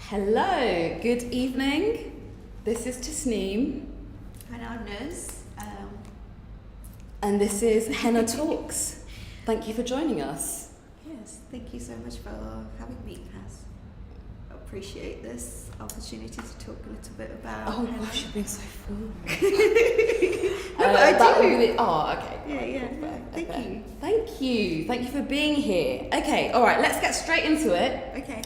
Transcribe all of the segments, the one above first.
Hello, good evening. This is Tasnim. And I'm Nuz. And this is Henna Talks. Thank you for joining us. Yes, thank you so much for having me, Kaz. I appreciate this opportunity to talk a little bit about Oh henna. gosh, you've been so full. No, but I do. Okay. Yeah. Thank you. Thank you. Thank you for being here. Okay, all right, let's get straight into it. Okay.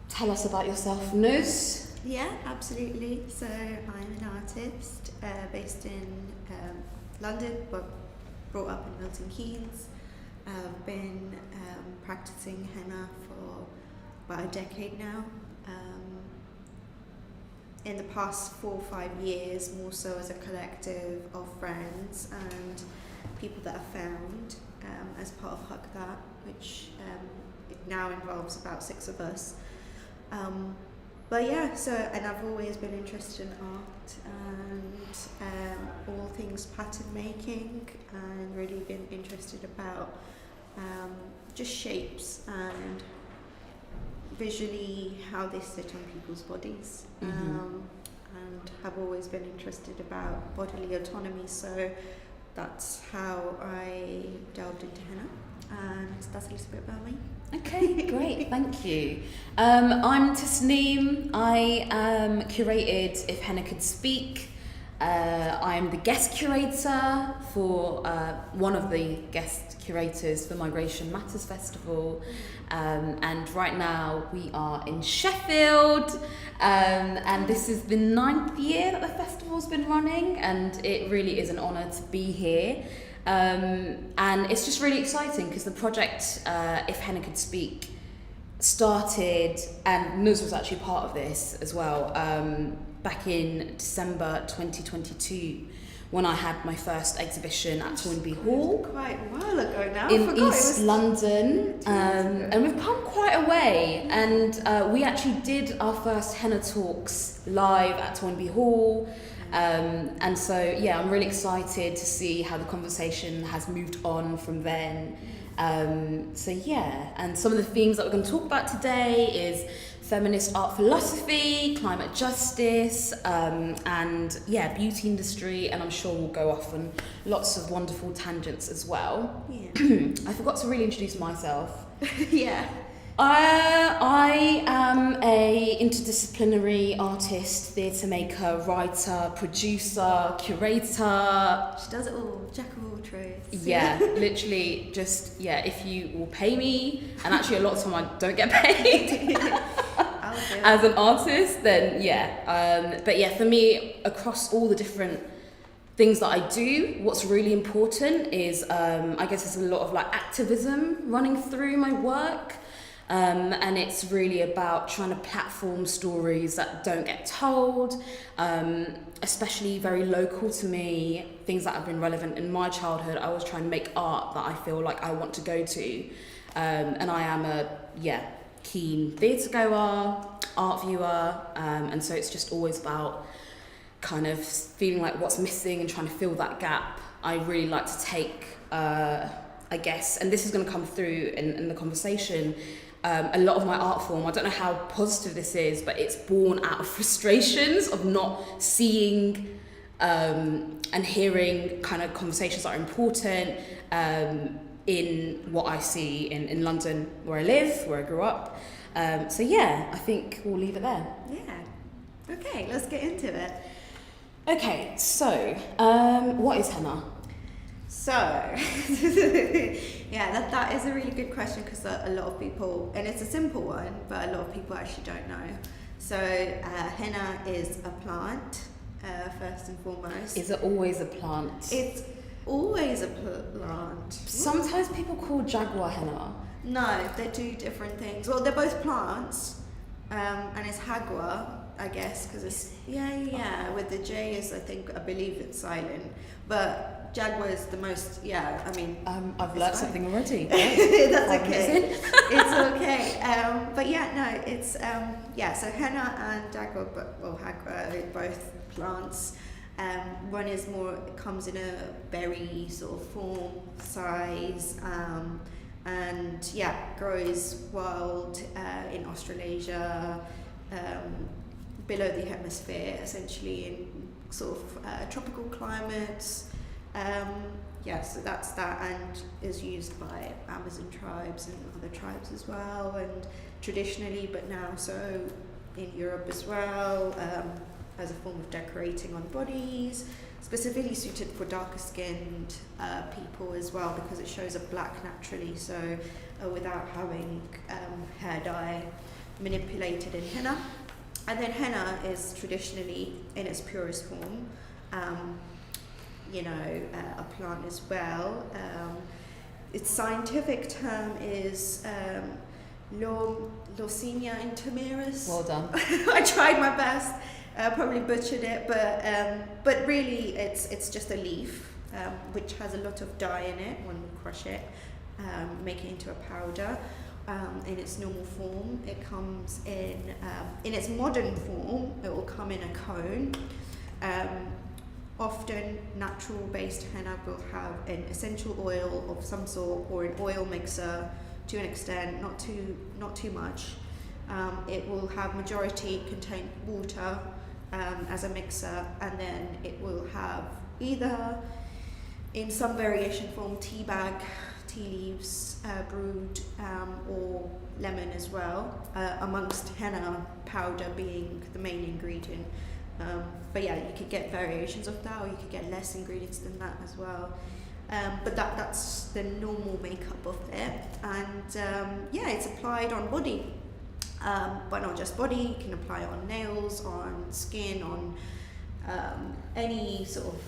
Tell us about yourself, Nuz. Yeah, absolutely. So I'm an artist based in London, but brought up in Milton Keynes. I've been practicing henna for about a decade now. In the past 4 or 5 years, more so as a collective of friends and people that I found as part of Hug That, which it now involves about 6 of us. But yeah, and I've always been interested in art and all things pattern making, and really been interested about just shapes and visually how they sit on people's bodies. And have always been interested about bodily autonomy, so that's how I delved into henna, and that's a little bit about me. Okay, great, thank you. I'm Tasnim. I curated If Henna Could Speak. I'm the guest curator for one of the guest curators for Migration Matters Festival, and right now we are in Sheffield, and this is the 9th year that the festival's been running, and it really is an honour to be here. And it's just really exciting because the project If Henna Could Speak started, and Nuz was actually part of this as well, back in December 2022 when I had my first exhibition at Toynbee Hall. Quite a while ago now. In East London, and we've come quite a way, and we actually did our first Henna Talks live at Toynbee Hall. And so, yeah, I'm really excited to see how the conversation has moved on from then. So, yeah, and some of the themes that we're going to talk about today is feminist art philosophy, climate justice, and, yeah, beauty industry, and I'm sure we'll go off on lots of wonderful tangents as well. Yeah. I forgot to really introduce myself. Yeah. I am a interdisciplinary artist, theatre maker, writer, producer, curator. She does it all, jack of all trades. Yeah, literally just, if you will pay me, and actually a lot of time I don't get paid as an artist, then but yeah, for me, across all the different things that I do, what's really important is, I guess there's a lot of like activism running through my work. And it's really about trying to platform stories that don't get told, especially very local to me, things that have been relevant in my childhood. I always try and make art that I feel like I want to go to. And I am a, keen theatre goer, art viewer, and so it's just always about kind of feeling like what's missing and trying to fill that gap. I really like to take, I guess, and this is going to come through in the conversation, a lot of my art form, I don't know how positive this is, but it's born out of frustrations of not seeing and hearing kind of conversations that are important in what I see in London, where I live, where I grew up. So yeah, I think we'll leave it there. Yeah. Okay, let's get into it. Okay, so what is henna? So, that is a really good question, because a lot of people, and it's a simple one, but a lot of people actually don't know. So henna is a plant, first and foremost. Is it always a plant? It's always a plant. Sometimes people call jaguar henna. No, they do different things. Well, they're both plants, and it's hagua, I guess, because it's, with the J is, I believe it's silent, but jaguar is the most, I've learnt something already. That's okay. It's okay. But it's, so henna and jaguar, hagua, are both plants. One is more, it comes in a berry sort of form, size, and grows wild in Australasia, below the hemisphere, essentially in sort of tropical climates. So that's that, and is used by Amazon tribes and other tribes as well, and traditionally, but now so in Europe as well, as a form of decorating on bodies, specifically suited for darker skinned people as well, because it shows up black naturally, so without having hair dye manipulated in henna. And then henna is traditionally in its purest form, a plant as well. Its scientific term is Leucaena intermeris. Well done. I tried my best. Probably butchered it, but really it's just a leaf which has a lot of dye in it. One would crush it, make it into a powder. In its normal form, it comes in its modern form. It will come in a cone. Often natural-based henna will have an essential oil of some sort, or an oil mixer to an extent, not too much. It will have majority contain water as a mixer, and then it will have either, in some variation form, tea leaves brewed, or lemon as well, amongst henna powder being the main ingredient. But you could get variations of that, or you could get less ingredients than that as well. But that's the normal makeup of it, and it's applied on body. But not just body, you can apply it on nails, on skin, on any sort of,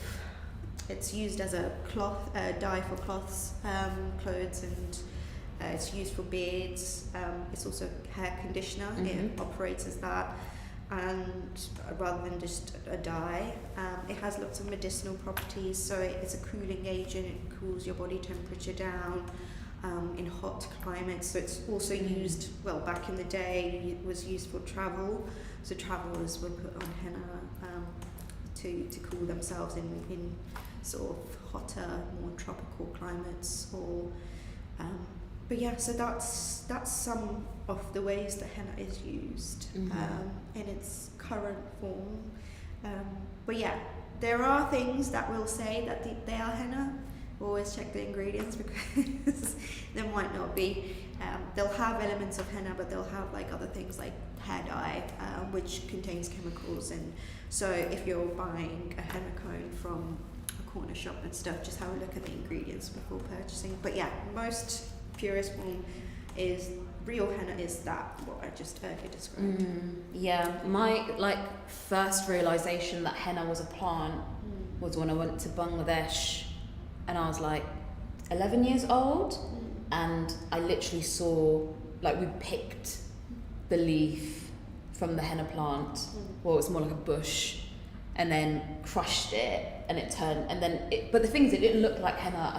it's used as a cloth, dye for cloths, clothes, and it's used for beards. It's also hair conditioner, it operates as that, and rather than just a dye. It has lots of medicinal properties, so it's a cooling agent, it cools your body temperature down. In hot climates, so it's also used, back in the day, it was used for travel, so travelers would put on henna to cool themselves in sort of hotter, more tropical climates, or so that's some of the ways that henna is used in its current form. There are things that will say that they are henna. Always check the ingredients, because there might not be. They'll have elements of henna, but they'll have like other things like hair dye, which contains chemicals. And so if you're buying a henna cone from a corner shop and stuff, just have a look at the ingredients before purchasing. But most purest form is real henna, is that what I just earlier described. My first realization that henna was a plant was when I went to Bangladesh. And I was 11 years old, and I literally saw, we picked the leaf from the henna plant, well, it's more like a bush, and then crushed it, and it turned, but the thing is, it didn't look like henna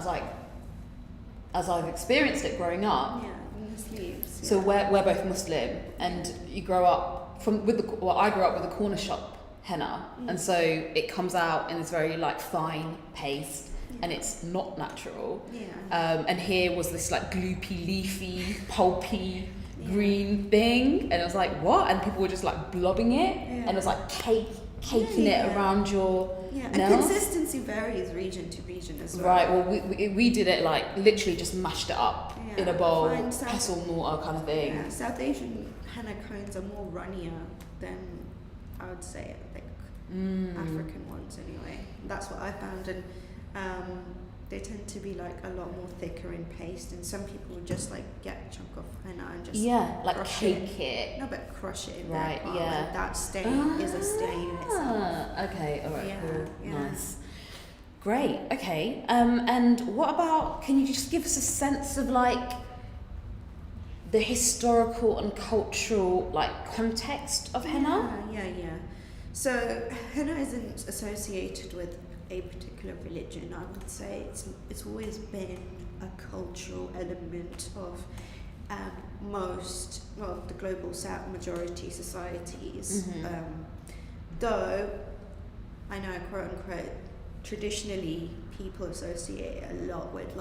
as I've experienced it growing up. Muslims. So we're both Muslim, and you grow up I grew up with a corner shop henna, and so it comes out in this very fine paste. And it's not natural. And here was this gloopy, leafy, pulpy, green thing, and it was what? And people were just blobbing it, and it was caking it around your nails. And consistency varies region to region as well. Right. Well, we did it literally just mashed it up in a bowl, pestle mortar kind of thing. Yeah. South Asian henna cones are more runnier than, I would say, African ones anyway. That's what I found. And they tend to be a lot more thicker in paste, and some people would just get a chunk of henna and just cake it. No, but crush it in right, there. And that stain is a stain in itself. Okay, all right, cool, nice, great. Okay, and what about? Can you just give us a sense of the historical and cultural context of henna? Yeah. So henna isn't associated with a particular religion. I would say it's always been a cultural element of the global South majority societies. Though I know, quote unquote, traditionally people associate it a lot with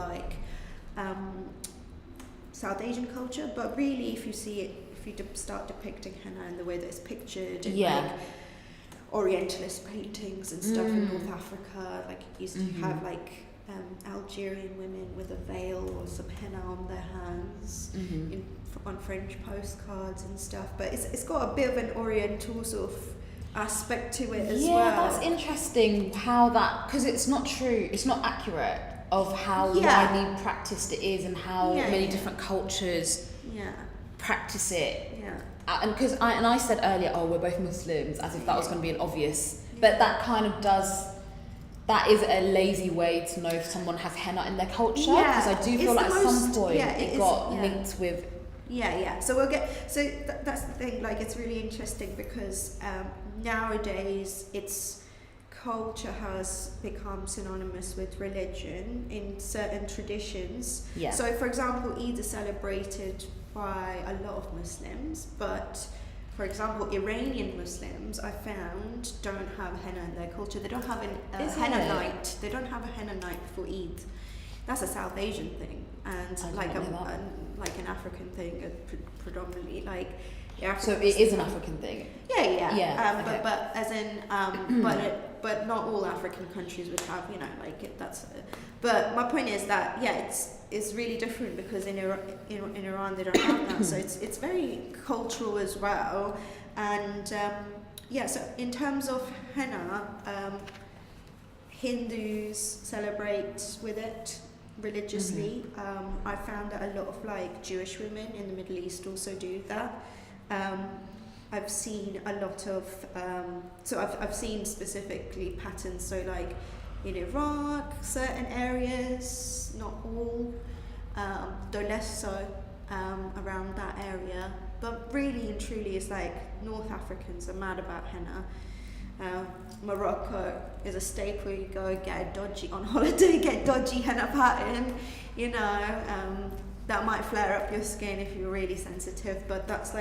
South Asian culture, but really if you see it, if you start depicting henna in the way that it's pictured in like Orientalist paintings and stuff in North Africa, like used to have like Algerian women with a veil or some henna on their hands on French postcards and stuff, but it's got a bit of an Oriental sort of aspect to it as well. Yeah, that's interesting how that, because it's not true, it's not accurate of how widely practiced it is and how many different cultures practice it. And because I said earlier, oh, we're both Muslims, as if that was going to be an obvious, but that kind of does, that is a lazy way to know if someone has henna in their culture, because I do feel like at some point it got linked with. So we'll get, so that's the thing, like it's really interesting because nowadays it's, culture has become synonymous with religion in certain traditions. So for example, Eid is celebrated by a lot of Muslims, but for example, Iranian Muslims I found don't have henna in their culture. They don't have a henna night. They don't have a henna night for Eid. That's a South Asian thing, and like an African thing, predominantly like. So it is an African thing. Okay. But as in, but not all African countries would have, you know, like it, that's. But my point is that it's really different because in Iran they don't have that, so it's very cultural as well, and so in terms of henna, Hindus celebrate with it religiously. I found that a lot of like Jewish women in the Middle East also do that. I've seen a lot of I've seen specifically patterns, so like in Iraq, certain areas, not all, though less so around that area, but really and truly it's like North Africans are mad about henna. Morocco is a staple. You go get a dodgy on holiday, get dodgy henna pattern, you know, that might flare up your skin if you're really sensitive, but that's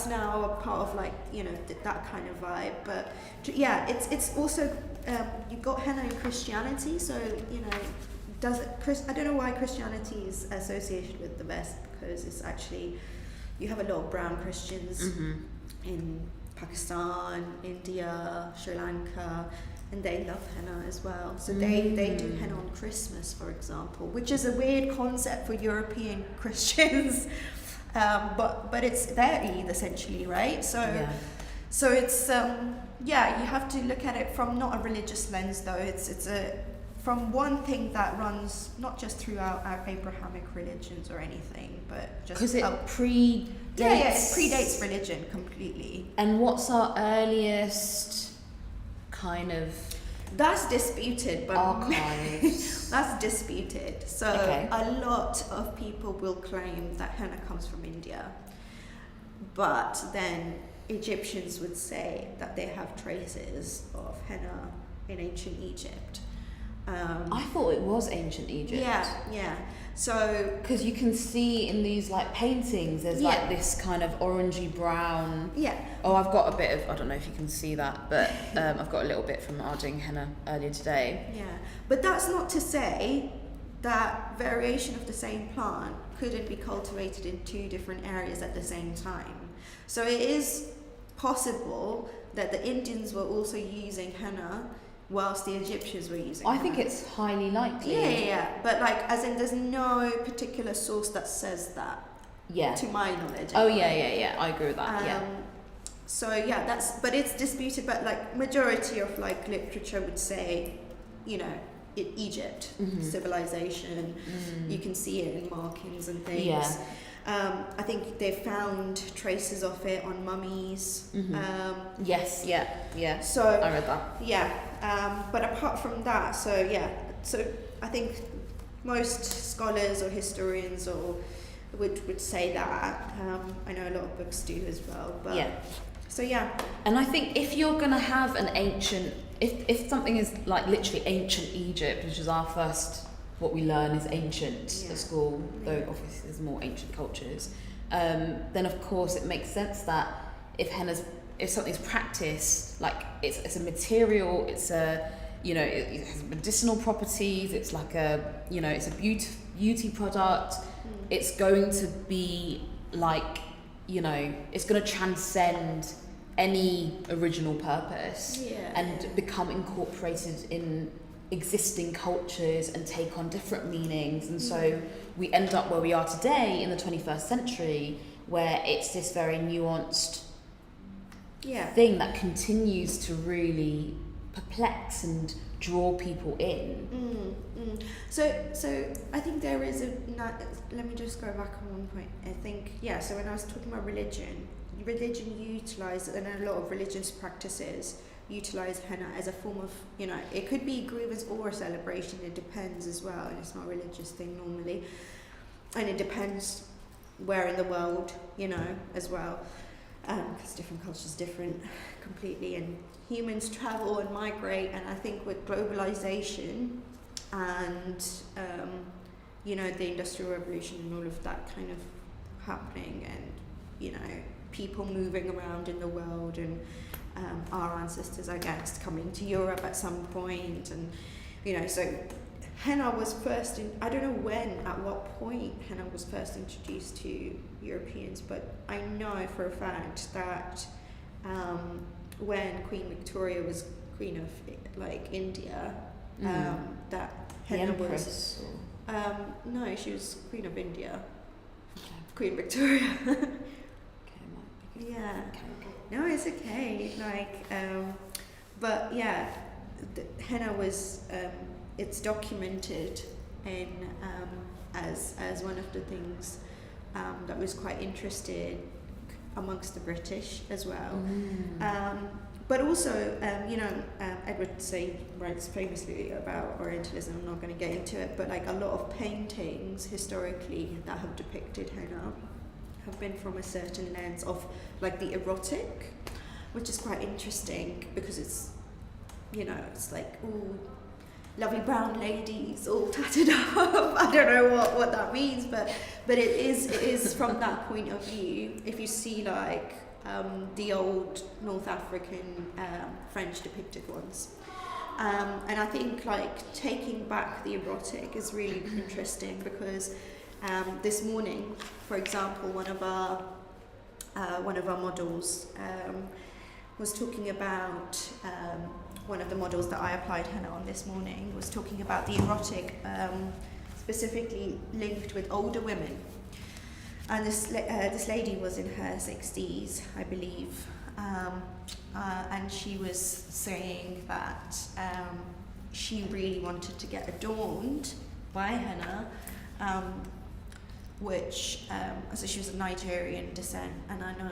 now a part of like, you know, that kind of vibe. But yeah, it's also you've got henna in Christianity, so you know, I don't know why Christianity is associated with the West, because it's actually, you have a lot of brown Christians in Pakistan, India, Sri Lanka, and they love henna as well. So they do henna on Christmas, for example, which is a weird concept for European Christians, but it's their Eid essentially, right? So it's you have to look at it from not a religious lens though. It's from one thing that runs not just throughout our Abrahamic religions or anything, but just because it predates. It predates religion completely. And what's our earliest kind of? That's disputed, but archives. That's disputed. So a lot of people will claim that henna comes from India, but then Egyptians would say that they have traces of henna in ancient Egypt. I thought it was ancient Egypt. Yeah. So because you can see in these like paintings, there's like this kind of orangey brown. Oh, I've got a bit of, I don't know if you can see that, but I've got a little bit from Arding henna earlier today. But that's not to say that variation of the same plant couldn't be cultivated in two different areas at the same time. So it is possible that the Indians were also using henna whilst the Egyptians were using henna. I think it's highly likely. Yeah. But like, as in, there's no particular source that says that. To my knowledge. Oh yeah. I agree with that. So but it's disputed. But like, majority of like literature would say, you know, Egypt, civilization. You can see it in markings and things. I think they found traces of it on mummies. Yes. So I read that. But apart from that, so I think most scholars or historians would say that. I know a lot of books do as well. But And I think if you're gonna have an ancient, if something is like literally ancient Egypt, which is our first. What we learn is ancient at school, though obviously there's more ancient cultures. Then of course it makes sense that if something's practiced, like it's a material, it's a, you know, it has medicinal properties, it's like a, you know, it's a beauty product. it's going to be like, you know, it's going to transcend any original purpose and become incorporated in existing cultures and take on different meanings. And so we end up where we are today in the 21st century, where it's this very nuanced thing that continues to really perplex and draw people in. So I think there is let me just go back on one point. I think, so when I was talking about religion utilizes, and a lot of religious practices utilize henna as a form of, you know, it could be grievance or a celebration, it depends as well, and it's not a religious thing normally, and it depends where in the world, you know, as well, because different cultures different completely, and humans travel and migrate, and I think with globalization and you know, the Industrial Revolution and all of that kind of happening, and, you know, people moving around in the world, and our ancestors, I guess, coming to Europe at some point, and, you know, so henna was first I don't know when, at what point henna was first introduced to Europeans, but I know for a fact that when Queen Victoria was Queen of, like, India, that henna was... no, she was Queen of India. Okay. Queen Victoria. Yeah. No, it's okay. Like, but yeah, henna was, it's documented in as one of the things that was quite interested amongst the British as well. But also, you know, Edward Said writes famously about Orientalism. I'm not going to get into it, but like a lot of paintings historically that have depicted henna have been from a certain lens of like the erotic, which is quite interesting because it's, you know, it's like, ooh, lovely brown ladies all tatted up. I don't know what that means, but it is from that point of view. If you see like the old North African French depicted ones, and I think like taking back the erotic is really interesting because this morning, for example, one of our models was talking about, one of the models that I applied henna on this morning was talking about the erotic, specifically linked with older women. And this lady was in her 60s, I believe, and she was saying that she really wanted to get adorned by henna, which, so she was of Nigerian descent, and I know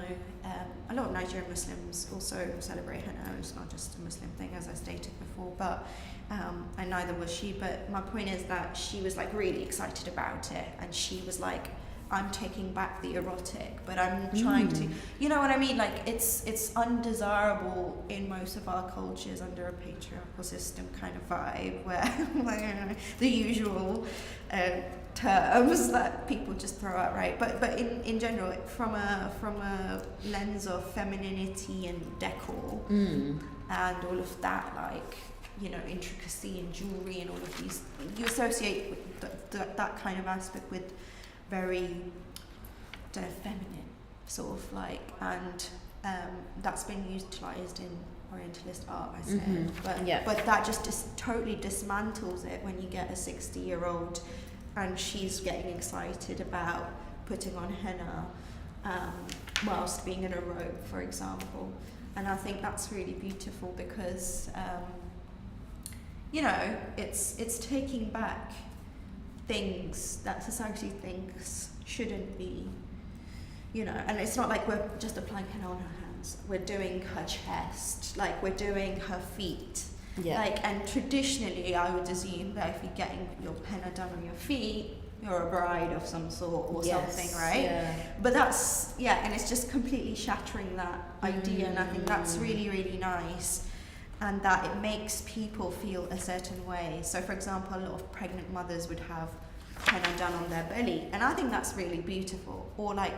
a lot of Nigerian Muslims also celebrate henna. It's not just a Muslim thing, as I stated before, but and neither was she. But my point is that she was like really excited about it, and she was like, I'm taking back the erotic, but I'm trying to, you know what I mean? Like it's undesirable in most of our cultures under a patriarchal system kind of vibe, where like, you know, the usual terms that people just throw out, right? But in general, from a lens of femininity and decor and all of that, like, you know, intricacy and jewelry and all of these, you associate with that kind of aspect with very feminine, sort of like, and that's been utilised in Orientalist art, I said, but that just totally dismantles it when you get a 60-year-old and she's getting excited about putting on henna whilst being in a robe, for example. And I think that's really beautiful because you know, it's taking back things that society thinks shouldn't be, you know, and it's not like we're just applying henna on her hands, we're doing her chest, like we're doing her feet, like, and traditionally I would assume that if you're getting your henna done on your feet, you're a bride of some sort or something, right? But that's, and it's just completely shattering that idea, and I think that's really, really nice. And that it makes people feel a certain way. So, for example, a lot of pregnant mothers would have henna done on their belly, and I think that's really beautiful. Or like,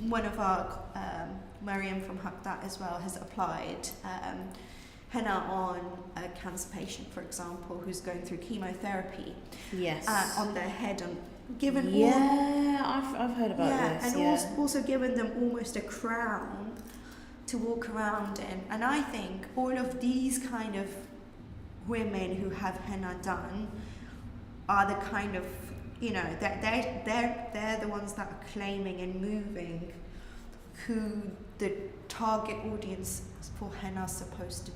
one of our, Mariam from Hakdat as well, has applied henna on a cancer patient, for example, who's going through chemotherapy. On their head, given I've heard about this. And also given them almost a crown to walk around in. And I think all of these kind of women who have henna done are the kind of, you know, they're the ones that are claiming and moving who the target audience for henna is supposed to.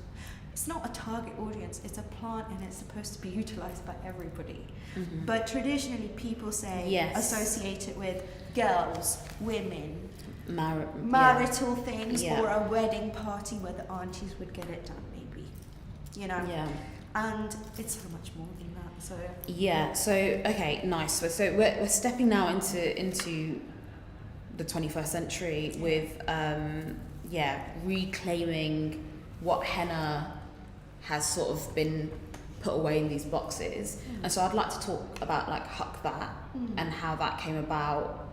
It's not a target audience, it's a plant and it's supposed to be utilized by everybody. Mm-hmm. But traditionally people say associate it with girls, women, marital things, or a wedding party where the aunties would get it done, maybe, you know. And it's so much more than that. So okay, nice. So we're stepping now into the 21st century with reclaiming what henna has sort of been put away in these boxes. And so I'd like to talk about like Huck That and how that came about,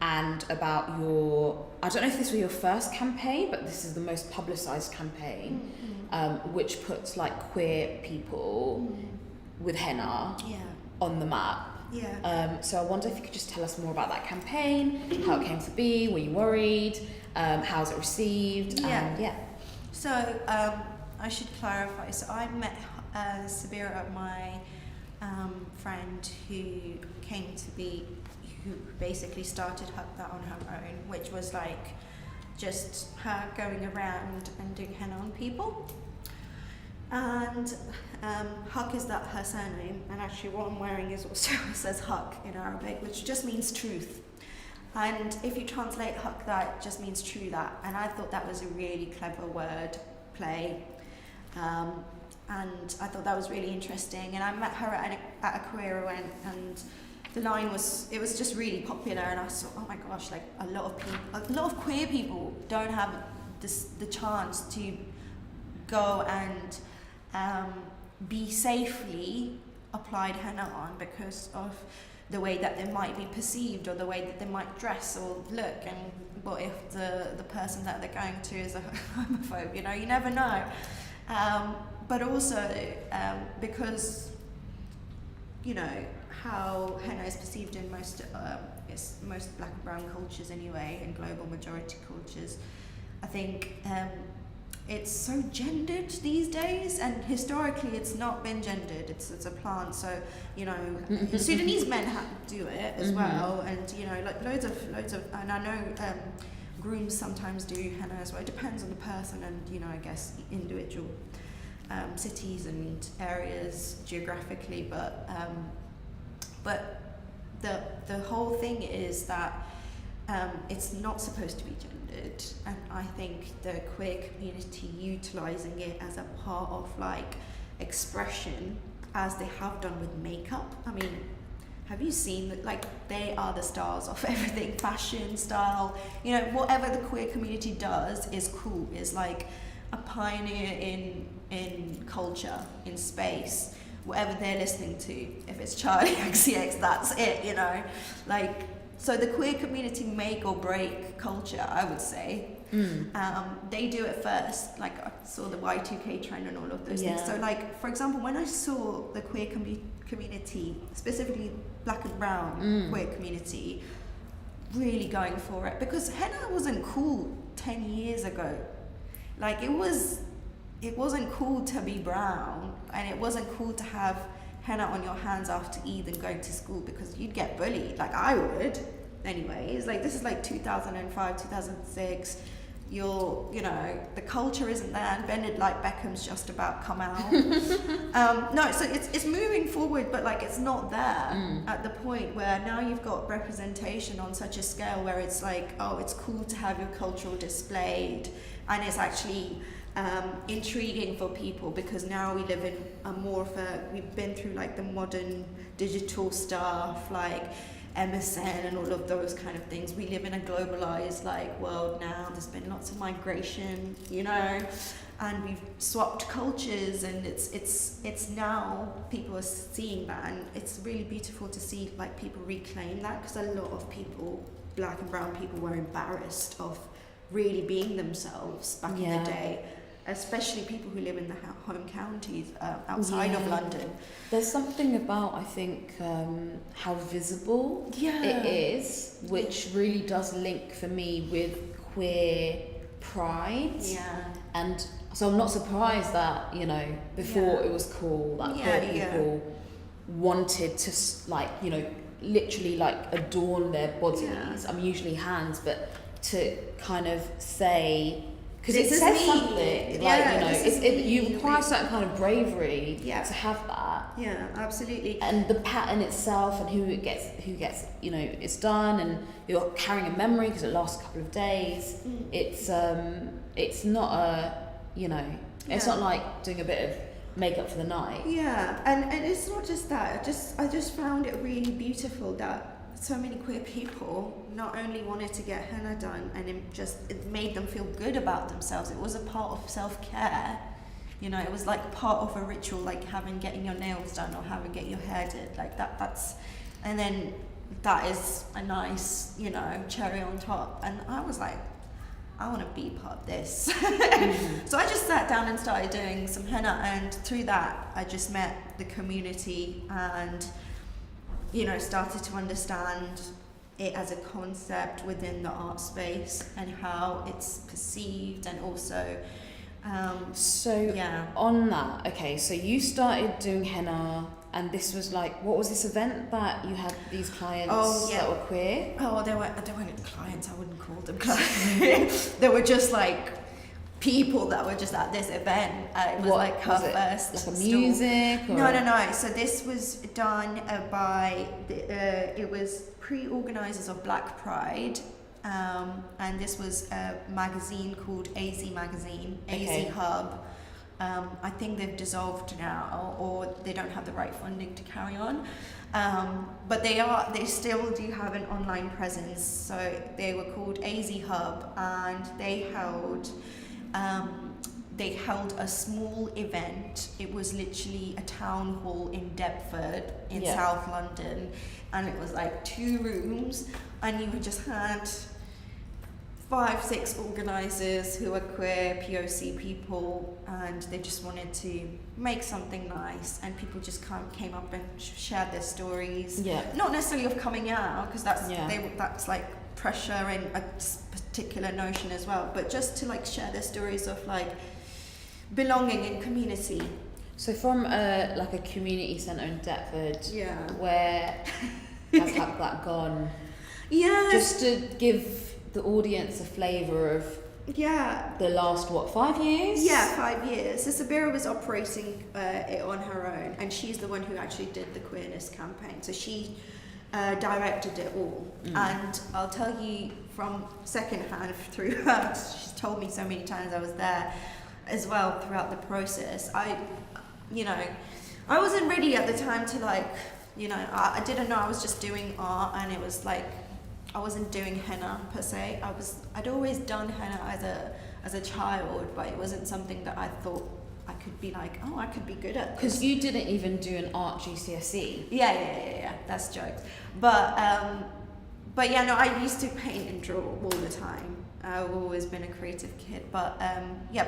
and about your, I don't know if this was your first campaign, but this is the most publicized campaign, which puts like queer people with henna on the map. So I wonder if you could just tell us more about that campaign, how it came to be, were you worried, how was it received? So I should clarify. So I met Sabira, my friend, who basically started Huck That on her own, which was like just her going around and doing henna on people. And Huck is that her surname, and actually what I'm wearing is also says Huck in Arabic, which just means truth. And if you translate Huck That, it just means true that. And I thought that was a really clever word play. And I thought that was really interesting. And I met her at a queer event, and the line was just really popular. And I thought, oh my gosh, like a lot of queer people don't have the chance to go and be safely applied henna on because of the way that they might be perceived or the way that they might dress or look. And what if the person that they're going to is a homophobe? You know, you never know. But also because, you know, how henna is perceived in most black and brown cultures anyway, and global majority cultures, I think it's so gendered these days, and historically it's not been gendered. It's a plant, so you know, Sudanese men do it as well, and you know, like loads of, and I know grooms sometimes do henna as well. It depends on the person, and you know, I guess individual cities and areas geographically, but the whole thing is that it's not supposed to be gendered, and I think the queer community utilising it as a part of like expression, as they have done with makeup. I mean, have you seen that? Like, they are the stars of everything, fashion, style, you know, whatever the queer community does is cool, is like a pioneer in culture, in space, whatever they're listening to. If it's Charlie XCX, that's it, you know, like. So the queer community make or break culture, I would say. They do it first. Like, I saw the Y2K trend and all of those things. So like, for example, when I saw the queer community, specifically black and brown queer community, really going for it, because henna wasn't cool 10 years ago. Like, it wasn't cool to be brown, and it wasn't cool to have henna on your hands after Eid and going to school, because you'd get bullied. Like, I would anyways. Like, this is like 2005, 2006. You know, the culture isn't there, and Bended Like Beckham's just about come out. No, so it's moving forward, but like, it's not there at the point where now you've got representation on such a scale where it's like, oh, it's cool to have your cultural displayed, and it's actually intriguing for people, because now we live in a more of a, we've been through like the modern digital stuff, like MSN and all of those kind of things. We live in a globalized like world now. There's been lots of migration, you know, and we've swapped cultures, and it's now people are seeing that, and it's really beautiful to see like people reclaim that, because a lot of people, black and brown people, were embarrassed of really being themselves back in the day. especially people who live in the home counties outside of London. There's something about, I think, how visible it is, which really does link for me with queer pride. And so I'm not surprised that, you know, before it was cool that queer people wanted to, like, you know, literally like adorn their bodies. I'm usually hands, but to kind of say, because it says something, like, you know, you require a certain kind of bravery to have that. Yeah, absolutely. And the pattern itself and who gets, you know, it's done, and you're carrying a memory because it lasts a couple of days. It's not a, you know, it's not like doing a bit of makeup for the night. Yeah, and it's not just that. I just found it really beautiful that so many queer people not only wanted to get henna done, and it made them feel good about themselves. It was a part of self-care. You know, it was like part of a ritual, like getting your nails done or get your hair did, like that's, and then that is a nice, you know, cherry on top. And I was like, I want to be part of this. So I just sat down and started doing some henna, and through that I just met the community and, you know, started to understand it as a concept within the art space and how it's perceived, and also on that, okay, so you started doing henna, and this was like, what was this event that you had these clients that were queer? They weren't clients, I wouldn't call them clients. They were just like people that were just at this event. It was like her first like a music or? No. So this was done by it was pre-organisers of Black Pride, and this was a magazine called AZ Magazine, AZ Hub. I think they've dissolved now, or they don't have the right funding to carry on. But they still do have an online presence. So they were called AZ Hub, and they held a small event. It was literally a town hall in Deptford in South London, and it was like 2 rooms, and you just had 5-6 organisers who were queer POC people, and they just wanted to make something nice, and people just came up and shared their stories. Not necessarily of coming out, because that's like pressure and a particular notion as well, but just to like share their stories of like belonging in community. So from like a community centre in Deptford, where has that gone? Just to give the audience a flavour of the last 5 years? 5 years. So Sabira was operating it on her own, and she's the one who actually did the queerness campaign. So she directed it all. And I'll tell you from secondhand through her, she's told me so many times, I was there as well throughout the process. I wasn't ready at the time to I didn't know I was just doing art, and it was like I wasn't doing henna per se. I'd always done henna as a child, but it wasn't something that I thought I could be like, I could be good at. Because you didn't even do an art GCSE. Yeah. That's jokes. But I used to paint and draw all the time. I've always been a creative kid. But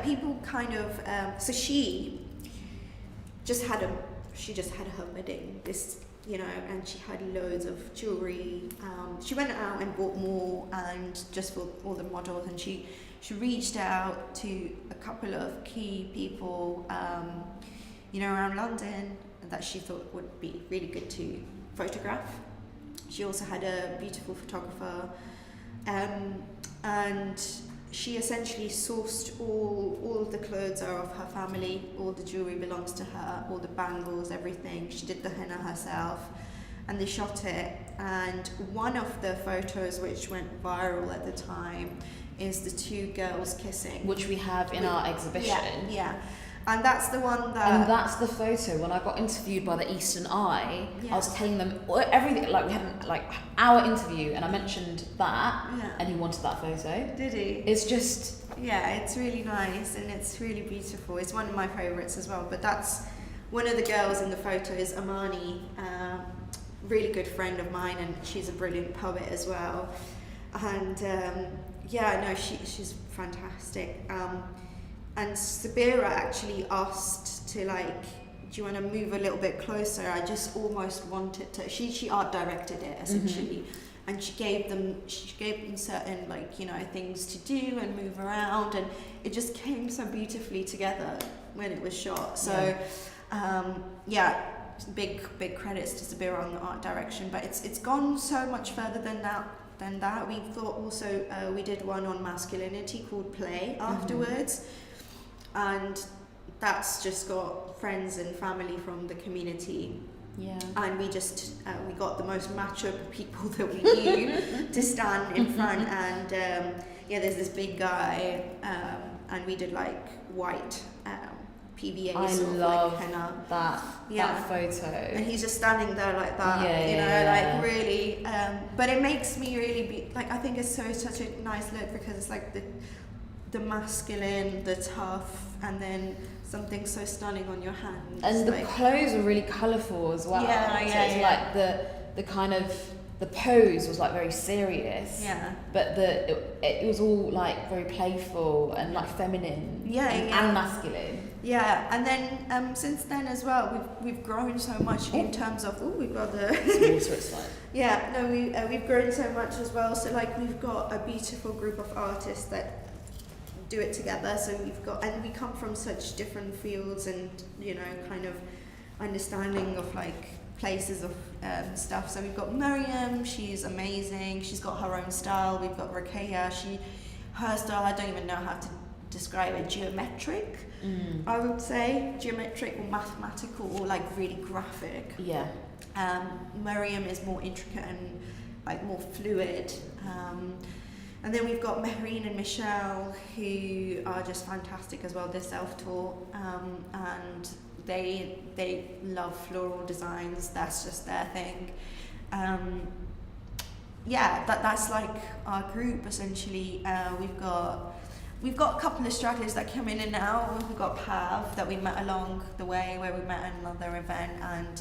people kind of. So she just had her wedding. And she had loads of jewelry. She went out and bought more, and just for all the models, and she reached out to a couple of key people, around London that she thought would be really good to photograph. She also had a beautiful photographer, and she essentially sourced all of the clothes are of her family, all the jewelry belongs to her, all the bangles, everything. She did the henna herself, and they shot it. And one of the photos which went viral at the time is the 2 girls kissing, which we have in our exhibition. Yeah. And that's the one that... And that's the photo. When I got interviewed by the Eastern Eye, I was telling them everything, like we had our interview, and I mentioned that, and he wanted that photo. Did he? It's just... Yeah, it's really nice, and it's really beautiful. It's one of my favourites as well, but that's one of the girls in the photo is Amani, really good friend of mine, and she's a brilliant poet as well. And she's fantastic. and Sabira actually asked to like, do you want to move a little bit closer? I just almost wanted to. She art directed it essentially, and she gave them certain like, you know, things to do and move around, and it just came so beautifully together when it was shot. So big credits to Sabira on the art direction, but it's gone so much further than that. We thought also we did one on masculinity called Play afterwards, and that's just got friends and family from the community. Yeah. And we just we got the most macho people that we knew to stand in front, and there's this big guy, and we did like white PVA sort of like henna. That photo. And he's just standing there like that, really. But it makes me really like, I think it's such a nice look, because it's like the masculine, the tough, and then something so stunning on your hands. And the clothes are really colourful as well. It's like the kind of, the pose was like very serious. Yeah. But it was all like very playful and like feminine. And masculine. Yeah, and then since then as well, we've grown so much in terms of we've got the it's fine. We've grown so much as well. So like we've got a beautiful group of artists that do it together. So we come from such different fields and, you know, kind of understanding of like places of stuff. So we've got Miriam, she's amazing, she's got her own style. We've got Rakaya, her style, I don't even know how to describe it, geometric, I would say, geometric or mathematical or like really graphic. Yeah. Miriam is more intricate and like more fluid. And then we've got Mehreen and Michelle, who are just fantastic as well. They're self-taught, and they love floral designs. That's just their thing. That's like our group essentially. We've got a couple of stragglers that come in and out. We've got Pav that we met along the way, where we met at another event, and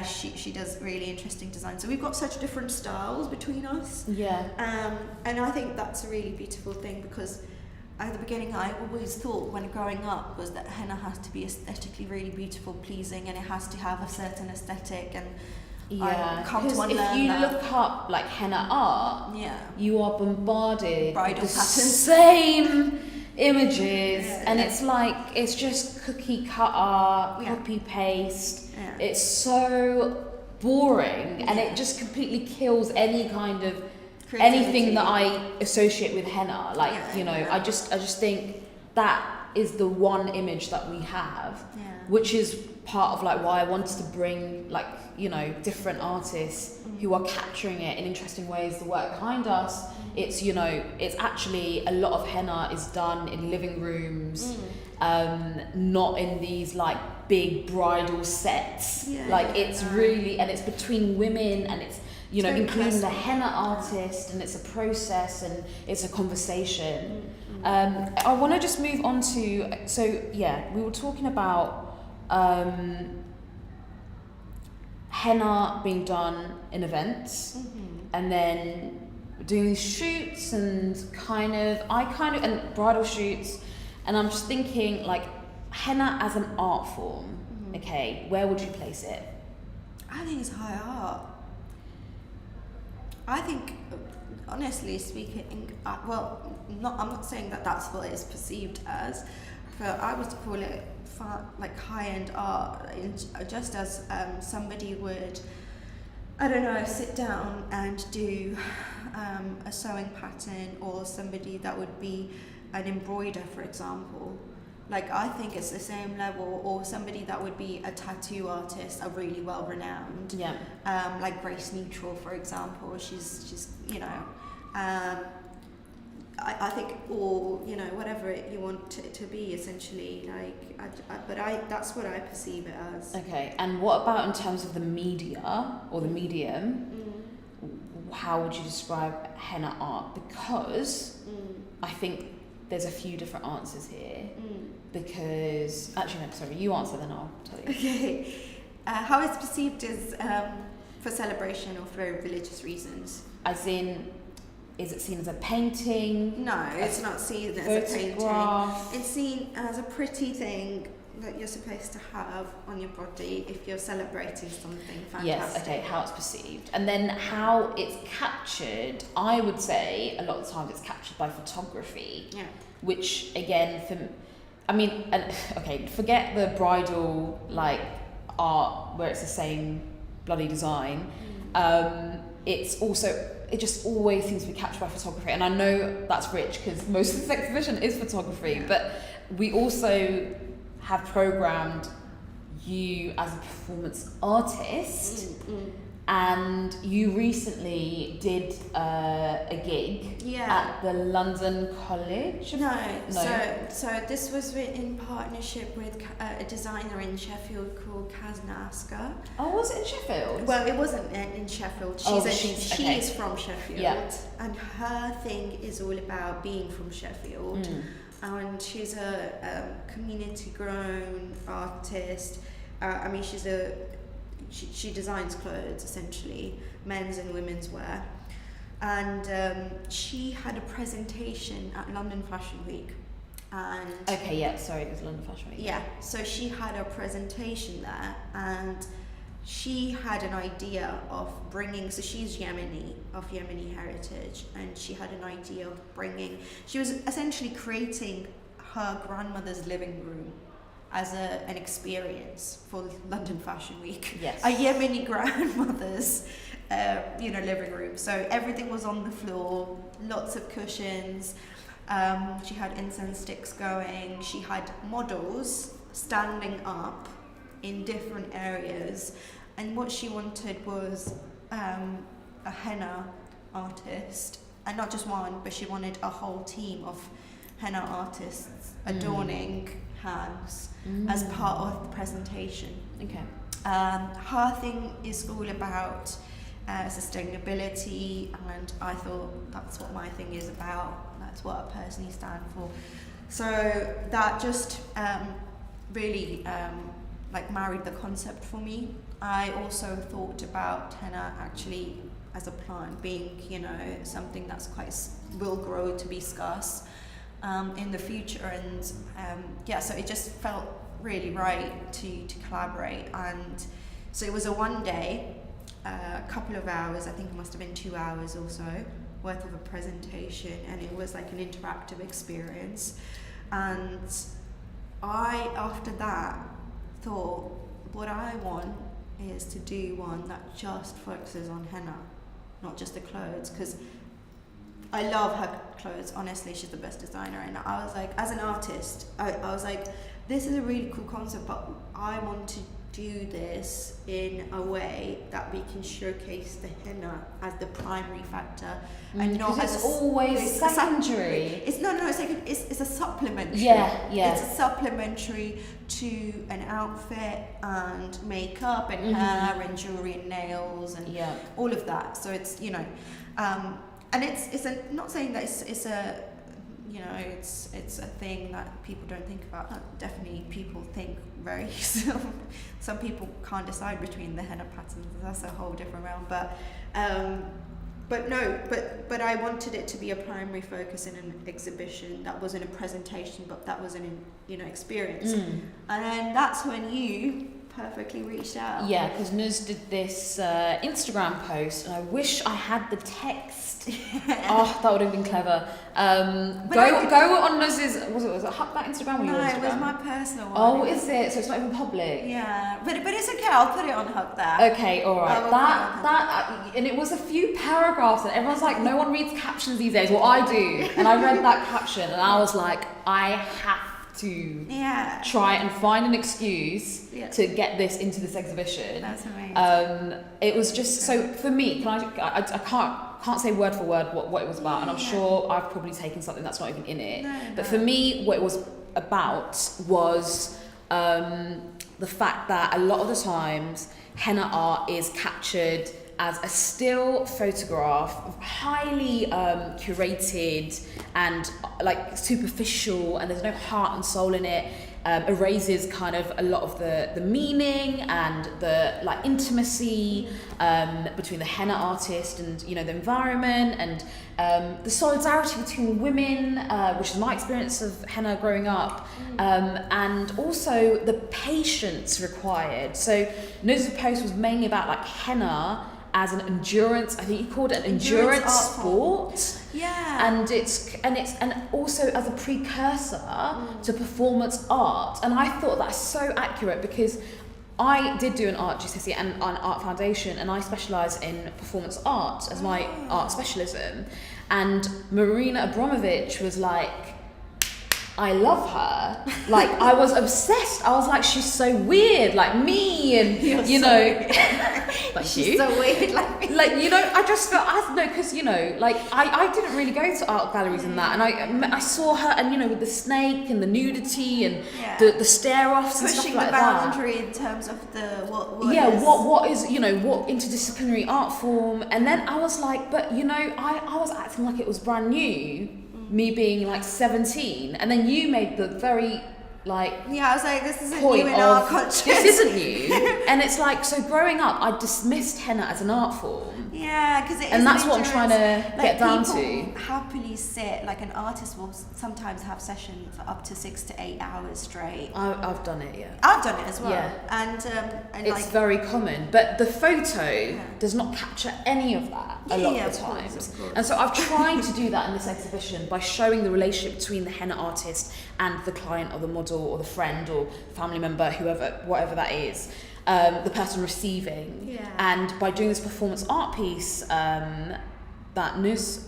she does really interesting design. So we've got such different styles between us. Yeah. And I think that's a really beautiful thing, because at the beginning I always thought when growing up was that henna has to be aesthetically really beautiful, pleasing, and it has to have a certain aesthetic, and because if you look up like henna art, you are bombarded with the same images, and it's just cookie cutter, copy paste. It's so boring, and it just completely kills any kind of anything that I associate with henna. Like I just think that is the one image that we have, which is part of like why I wanted to bring like, you know, different artists who are capturing it in interesting ways, the work behind us. It's, you know, it's actually a lot of henna is done in living rooms, not in these like big bridal sets. It's really, and it's between women, and it's, you know, including the henna artist, and it's a process and it's a conversation. I want to just move on to, we were talking about henna being done in events, and then doing these shoots and and bridal shoots, and I'm just thinking like henna as an art form. Okay, where would you place it? I think it's high art. I think, honestly speaking, I'm not saying that that's what it is perceived as, but I would call it like high-end art, just as somebody would, I don't know, sit down and do a sewing pattern, or somebody that would be an embroider, for example. Like, I think it's the same level, or somebody that would be a tattoo artist, a really well-renowned, like Grace Neutral, for example. She's you know, I think, or, you know, whatever you want it to be, essentially, like, that's what I perceive it as. Okay, and what about in terms of the media, or the medium? How would you describe henna art? Because I think there's a few different answers here. Because, actually, no, sorry, you answer, then I'll tell you. Okay. How it's perceived is for celebration or for religious reasons. As in, is it seen as a painting? No, it's not seen as a painting. It's seen as a pretty thing that you're supposed to have on your body if you're celebrating something fantastic. Yes, okay, how it's perceived. And then how it's captured, I would say a lot of the times it's captured by photography. Yeah. Which again, forget the bridal like art where it's the same bloody design. It just always seems to be captured by photography, and I know that's rich because most of this exhibition is photography, but we also have programmed you as a performance artist, and you recently did a gig at the London College. No. So this was in partnership with a designer in Sheffield called Tasnim. Oh, was it in Sheffield? Well, it wasn't in Sheffield. She's from Sheffield, and her thing is all about being from Sheffield. And she's a community-grown artist. She designs clothes, essentially, men's and women's wear. And she had a presentation at London Fashion Week. And it was London Fashion Week. Yeah, so she had a presentation there, and she had an idea of bringing, so she's Yemeni, of Yemeni heritage, and she had an idea of she was essentially creating her grandmother's living room as an experience for London Fashion Week. Yes. A Yemeni grandmother's living room. So everything was on the floor, lots of cushions. She had incense sticks going. She had models standing up in different areas, and what she wanted was a henna artist, and not just one, but she wanted a whole team of henna artists adorning hands as part of the presentation. Okay. Her thing is all about sustainability, and I thought that's what my thing is about. That's what I personally stand for. So that just really married the concept for me. I also thought about henna actually as a plant being, something that's will grow to be scarce in the future, and so it just felt really right to collaborate. And so it was a one day, a couple of hours, I think it must have been 2 hours or so worth of a presentation, and it was like an interactive experience. And I, after that, thought what I want is to do one that just focuses on henna, not just the clothes, because I love her clothes. Honestly, she's the best designer. And I was like, as an artist, I was like, this is a really cool concept, but I want to do this in a way that we can showcase the henna as the primary factor, and not as it's always secondary. It's it's a supplementary. Yeah. It's a supplementary to an outfit and makeup and hair and jewelry and nails and all of that. So it's and it's not saying that it's a it's a thing that people don't think about. Definitely people think very some people can't decide between the henna patterns. That's a whole different realm. But I wanted it to be a primary focus in an exhibition that wasn't a presentation, but that was an experience. And then that's when you perfectly reached out. Yeah, because Nuz did this Instagram post, and I wish I had the text. Oh, that would have been clever. Go on Nuz's, was it that Instagram or your Instagram? No, it was my personal one. Oh, is it? So it's not even public? Yeah, but it's okay, I'll put it on Hug That. Okay, alright. That and it was a few paragraphs, and everyone's like, no one reads captions these days. Well, I do. And I read that caption, and I was like, I have to try and find an excuse to get this into this exhibition. That's amazing. It was just so for me. I can't say word for word what it was about, and I'm sure I've probably taken something that's not even in it. But for me, what it was about was the fact that a lot of the times henna art is captured as a still photograph, highly curated and like superficial, and there's no heart and soul in it. erases kind of a lot of the meaning and the like intimacy between the henna artist and, you know, the environment, and the solidarity between women, which is my experience of henna growing up, and also the patience required. So Nuz's post was mainly about like henna as an endurance, I think he called it an endurance sport. Yeah. And also as a precursor to performance art. And I thought that's so accurate, because I did do an art GCSE and an art foundation, and I specialise in performance art as my art specialism. And Marina Abramovich was like, I love her. Like, I was obsessed. I was like, she's so weird, like me, and you know, like she's so weird, like me. Like, you know, I just felt, because, you know, like I didn't really go to art galleries and that, and I saw her, and, you know, with the snake and the nudity and the stare-offs and stuff like that. Pushing the boundary in terms of what is, you know, what interdisciplinary art form. And then I was like, but, you know, I was acting like it was brand new, me being like 17, and then you made the very like I was like, this isn't new in our culture. This isn't new. And it's like, so growing up I dismissed henna as an art form. Yeah, because and that's what I'm trying to get down to. People happily sit, like an artist will sometimes have sessions for up to 6 to 8 hours straight. I've done it, I've done it as well. Yeah. And it's like, very common, but the photo does not capture any of that a lot of the times. Of course. And so I've tried to do that in this exhibition by showing the relationship between the henna artist and the client or the model or the friend or family member, whoever, whatever that is, the person receiving. And by doing this performance art piece that Nuz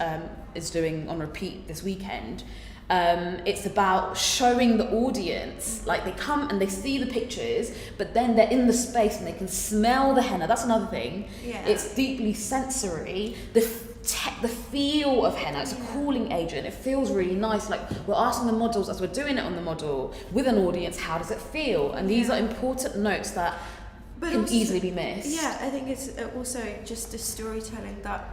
is doing on repeat this weekend, it's about showing the audience, like they come and they see the pictures, but then they're in the space and they can smell the henna. That's another thing. It's deeply sensory. The feel of henna, it's a cooling agent. It feels really nice. Like, we're asking the models as we're doing it on the model with an audience, how does it feel? And these are important notes that can also easily be missed. Yeah, I think it's also just the storytelling, that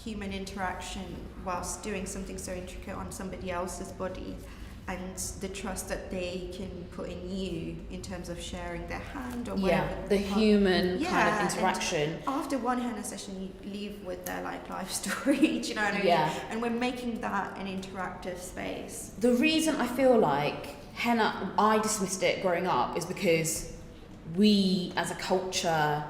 human interaction whilst doing something so intricate on somebody else's body, and the trust that they can put in you in terms of sharing their hand or whatever. The human kind of interaction. And after one henna session, you leave with their like life story. Do you know what I mean? And we're making that an interactive space. The reason I feel like henna, I dismissed it growing up, is because we as a culture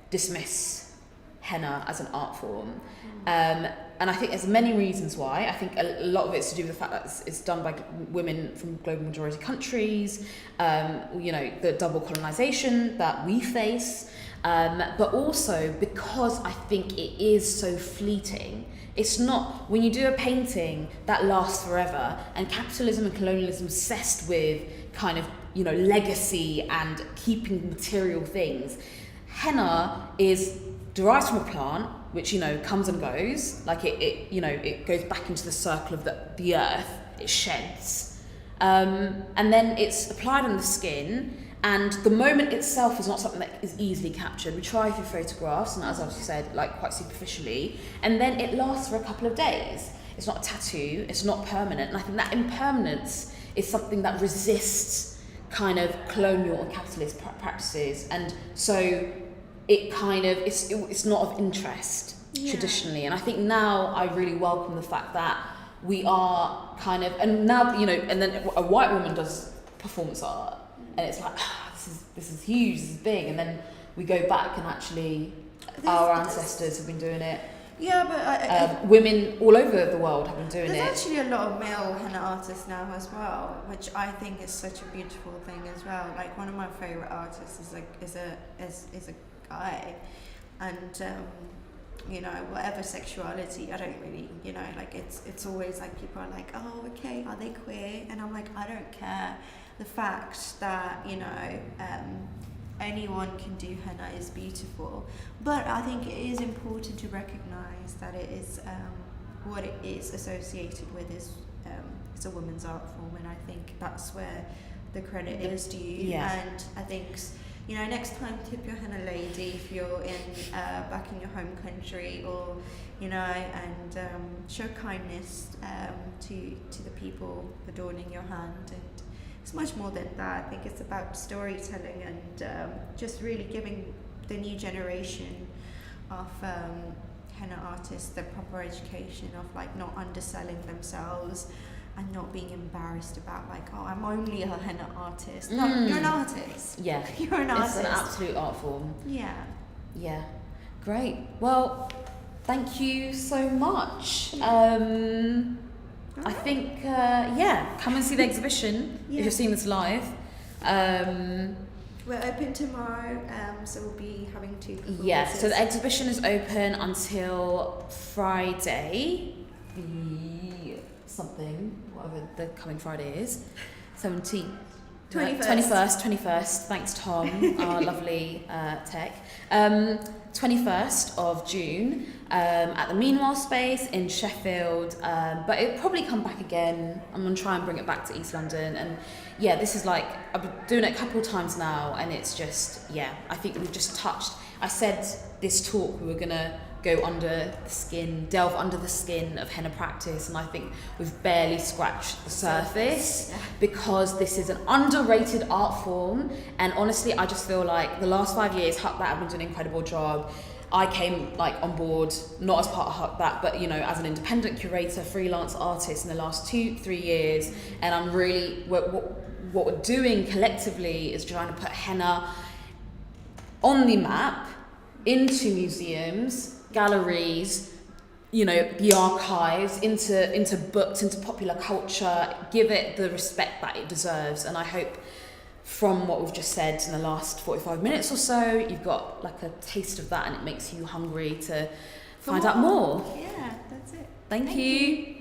dismiss henna as an art form. And I think there's many reasons why. I think a lot of it's to do with the fact that it's done by women from global majority countries, you know, the double colonization that we face, but also because I think it is so fleeting. It's not, when you do a painting that lasts forever, and capitalism and colonialism obsessed with kind of, you know, legacy and keeping material things. Henna is derived from a plant, which, you know, comes and goes, like it you know, it goes back into the circle of the earth, it sheds, and then it's applied on the skin, and the moment itself is not something that is easily captured. We try through photographs, and as I've said, like quite superficially, and then it lasts for a couple of days. It's not a tattoo, it's not permanent, and I think that impermanence is something that resists kind of colonial and capitalist practices, and so it kind of, it's not of interest traditionally. And I think now I really welcome the fact that we are kind of, and now, you know, and then a white woman does performance art, and it's like, this is huge, this is big, and then we go back and actually our ancestors have been doing it. Yeah, but women all over the world have been doing it. There's actually a lot of male henna artists now as well, which I think is such a beautiful thing as well. Like, one of my favorite artists is a guy, and you know, whatever sexuality, I don't really, you know, like it's always like people are like, oh, okay, are they queer? And I'm like, I don't care. The fact that, you know, anyone can do henna is beautiful, but I think it is important to recognize that it is what it is associated with is it's a woman's art form, and I think that's where the credit is due. And I think, you know, next time tip your henna lady if you're in back in your home country, or, you know, and show kindness to the people adorning your hand, and it's much more than that. I think it's about storytelling and just really giving the new generation of henna artists the proper education of like not underselling themselves and not being embarrassed about like, oh, I'm only a henna artist. No, you're an artist. Yeah. You're an artist. It's an absolute art form. Yeah. Yeah. Great. Well, thank you so much. I think, come and see the exhibition if you're seeing this live. We're open tomorrow, so we'll be having 2 performances. Yeah, so the exhibition is open until Friday, whatever the coming Friday is, 17th. 21st, thanks Tom, our lovely tech. 21st of June at the Meanwhile Space in Sheffield, but it'll probably come back again. I'm going to try and bring it back to East London, and yeah, this is like, I've been doing it a couple of times now, and it's just, I think we've just touched, I said this talk we were going to go under the skin, delve under the skin of henna practice, and I think we've barely scratched the surface because this is an underrated art form. And honestly, I just feel like the last 5 years Huck That have been doing an incredible job. I came like on board not as part of Huck That, but as an independent curator, freelance artist in the last 2-3 years, and I'm really what we're doing collectively is trying to put henna on the map, into museums, galleries, the archives, into books, into popular culture, give it the respect that it deserves. And I hope from what we've just said in the last 45 minutes or so, you've got like a taste of that and it makes you hungry to find out more. Yeah, that's it. Thank you.